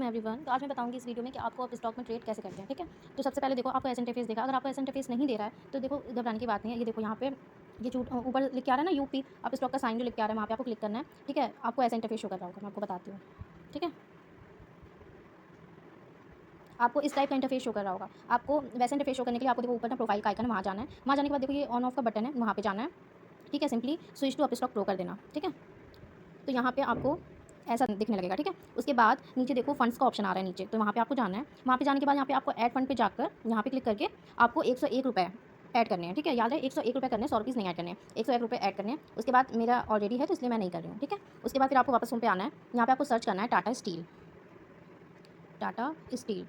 Everyone. तो आज मैं बताऊंगी इस वीडियो में कि आपको आप स्टॉक में ट्रेड कैसे करते हैं। ठीक है, तो सबसे पहले देखो आपको एस इंटरफेस देखा। अगर आपको एस इंटरफेस नहीं दे रहा है तो देखो घबराने की बात नहीं है। ये देखो यहाँ पे ये ऊपर लिख के आ रहा है ना यूपी, आप स्टॉक का साइन जो लिख के आ रहा है वहाँ पे आपको क्लिक करना है। ठीक है, आपको एस इंटरफेस शो कर रहा होगा, मैं आपको बताती हूँ। ठीक है, आपको इस टाइप का इंटरफेस शो कर रहा होगा। आपको वैसे इंटरफेस शो करने के लिए आपको देखो ऊपर ना प्रोफाइल का आइकन है, वहाँ जाना है। वहाँ जाने के बाद देखो ये ऑन ऑफ का बटन है, वहाँ पे जाना है। ठीक है, simply switch to Upstox Pro कर देना। ठीक है, तो यहाँ पे आपको ऐसा दिखने लगेगा। ठीक है, उसके बाद नीचे देखो फंड्स का ऑप्शन आ रहा है नीचे, तो वहाँ पे आपको जाना है। वहाँ पे जाने के बाद यहाँ पे आपको ऐड फंड पे जाकर यहाँ पे क्लिक करके आपको 101 रुपये ऐड करने हैं। ठीक है, याद है 101 रुपये करने हैं, 100 रुपीज़ नहीं ऐड करने हैं, 101 रुपये ऐड करने हैं। उसके बाद मेरा ऑलरेडी है तो इसलिए मैं नहीं कर रही हूँ। ठीक है, उसके बाद फिर आपको वापस होम पे आना है। यहाँ पे आपको सर्च करना है टाटा स्टील। टाटा स्टील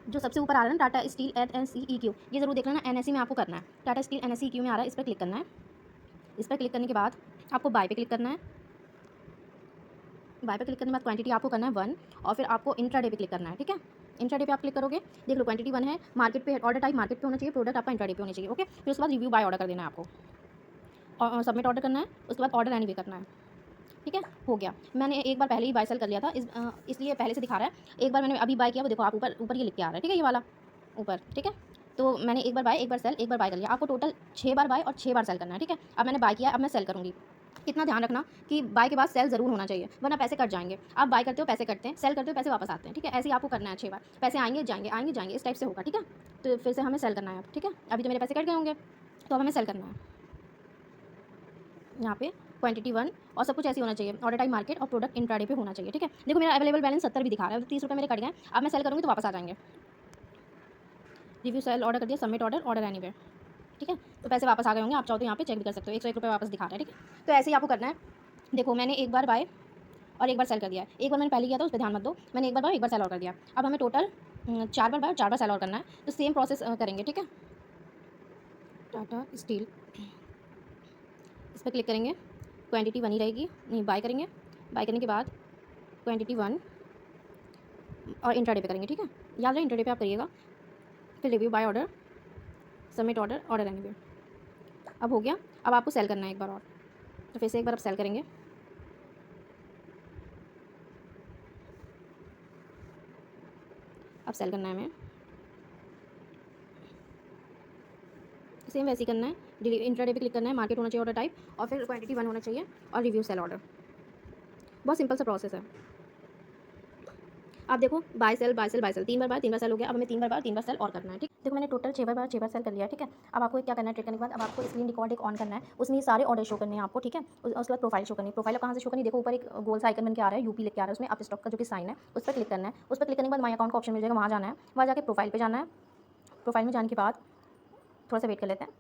जो सबसे ऊपर आ रहा है ना, टाटा स्टील NSEQ, ये जरूर देख लेना। NSE में आपको करना है, टाटा स्टील NSEQ में आ रहा है, इस पर क्लिक करना है। इस पर क्लिक करने के बाद आपको बाय पे क्लिक करना है। बाय पे क्लिक करने के बाद क्वांटिटी आपको करना है 1 और फिर आपको इंट्राडे पे क्लिक करना है। ठीक है, इंट्राडे पे आप क्लिक करोगे, देख लो क्वांटिटी 1 है, मार्केट पे ऑर्डर टाइप मार्केट पे होना चाहिए, प्रोडक्ट आपका इंट्राडे पे होना चाहिए। ओके, फिर उसके बाद रिव्यू बाय ऑर्डर कर देना है आपको और सबमिट ऑर्डर करना है। उसके बाद ऑर्डर एनीवे करना है। ठीक है, हो गया। मैंने एक बार पहले ही बाय सेल कर लिया था, इसलिए पहले से दिखा रहा है। एक बार मैंने अभी बाय किया, वो देखो आप ऊपर ऊपर ये लिख के आ रहा है। ठीक है, ये वाला ऊपर। ठीक है, तो मैंने एक बार बाय, एक बार सेल, एक बार बाय कर लिया। आपको टोटल 6 बार बाय और 6 बार सेल करना है। ठीक है, अब मैंने बाय किया, अब मैं सेल करूँगी। इतना ध्यान रखना कि बाय के बाद सेल ज़रूर होना चाहिए, वरना पैसे कट जाएंगे। आप बाय करते हो पैसे कटते हैं, सेल करते हो पैसे वापस आते हैं। ठीक है, ऐसे ही आपको करना है 6 बार, पैसे आएंगे जाएंगे आएंगे जाएंगे, इस टाइप से होगा। ठीक है, तो फिर से हमें सेल करना है अब। ठीक है, अभी तो मेरे पैसे कट गए होंगे, तो अब हमें सेल करना है। यहाँ पे क्वांटिटी 1 और सब कुछ ऐसे होना चाहिए, ऑर्डर टाइम मार्केट और प्रोडक्ट इंट्राडे पे होना चाहिए। ठीक है, देखो मेरा अवेलेबल बैलेंस 70 भी दिखा रहा है, 30 रुपये मेरे कट गए। अब मैं सेल करूँगी तो वापस आ जाएंगे। रिव्यू सेल ऑर्डर कर दिया, सबमिट ऑर्डर, ऑर्डर एनीवे। ठीक है, तो पैसे वापस आ गए होंगे, आप चाहो तो यहाँ पे चेक भी कर सकते हो, 101 रुपये वापस दिखा रहा है। ठीक है, तो ऐसे ही आपको करना है। देखो मैंने एक बार बाय और एक बार सेल कर दिया है। एक बार मैंने पहले किया था, उस पर ध्यान मत दो। मैंने एक बार बाय एक बार सेल और कर दिया। अब हमें टोटल 4 बार बाय और 4 बार सेल और करना है, तो सेम प्रोसेस करेंगे। ठीक है, टाटा स्टील इस पर क्लिक करेंगे, क्वांटिटी 1 ही रहेगी, नहीं बाय करेंगे। बाय करने के बाद क्वांटिटी 1 और इंट्राडे पे करेंगे। ठीक है, याद रहे इंट्राडे पे आप करिएगा। फिर review buy order, submit order, order anyway. अब हो गया। अब आपको सेल करना है एक बार और, तो फिर से एक बार आप सेल करेंगे। अब सेल करना है हमें, सेम वैसे ही करना है। इंट्राडे पे क्लिक करना है, मार्केट होना चाहिए ऑर्डर टाइप और फिर क्वांटिटी 1 होना चाहिए और रिव्यू सेल ऑर्डर। बहुत सिंपल सा प्रोसेस है। आप देखो buy sell buy sell buy sell, 3 बार बाय 3 बार सेल हो गया। अब हमें 3 बार बाय 3 बार सेल और करना है। ठीक, देखो मैंने टोटल 6 बार 6 बार सेल कर लिया है। ठीक है, अब आपको क्या करना है, ट्रेड करने के बाद अब आपको स्क्रीन रिकॉर्ड एक ऑन करना है, उसमें ये सारे ऑर्डर शो करने हैं आपको। ठीक है, उसके बाद प्रोफाइल शो करनी है। प्रोफाइल कहाँ से शो करनी है, देखो ऊपर एक गोल सा आइकन बन के आ रहा है, यूपी लिख के आ रहा है, उसमें अप स्टॉक का जो कि साइन है, उस पर क्लिक करना है। उस पर क्लिक करने के बाद माई अकाउंट का ऑप्शन मिल जाएगा, वहाँ जाना है। वहाँ जाकर प्रोफाइल पर जाना है। प्रोफाइल में जाने के बाद थोड़ा सा वेट कर लेते हैं।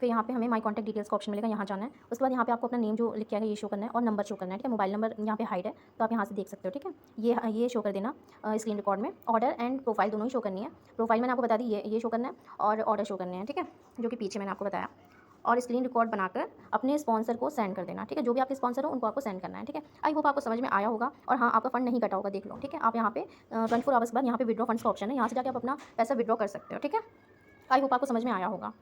फिर यहाँ पे हमें माई कॉन्टैक्ट डिटेल्स का ऑप्शन मिलेगा, यहाँ जाना है। उसके बाद यहाँ पे आपको अपना नेम जो लिख के आएगा ये शो करना है और नंबर शो करना है। ठीक है, मोबाइल नंबर यहाँ पे हाइड है तो आप यहाँ से देख सकते हो। ठीक है, ये शो कर देना स्क्रीन रिकॉर्ड में। ऑर्डर एंड प्रोफाइल दोनों ही शो करनी है। प्रोफाइल मैंने आपको बता दी ये शो करना है और ऑर्डर शो करने हैं। ठीक है, जो कि पीछे मैंने आपको बताया। और स्क्रीन रिकॉर्ड बनाकर अपने स्पॉन्सर को सेंड कर देना। ठीक है, जो भी आपके स्पॉन्सर हो उनको आपको सेंड करना है। ठीक है, आई होप आपको समझ में आया होगा। और हाँ, आपका फंड नहीं कटा होगा, देख लो। ठीक है, आप यहाँ पे 24 आवर्स बाद यहाँ पे विड्रॉ फंड्स का ऑप्शन है, यहाँ से जाकर आप अपना पैसा विड्रॉ कर सकते हो। ठीक है, आई होप आपको समझ में आया होगा।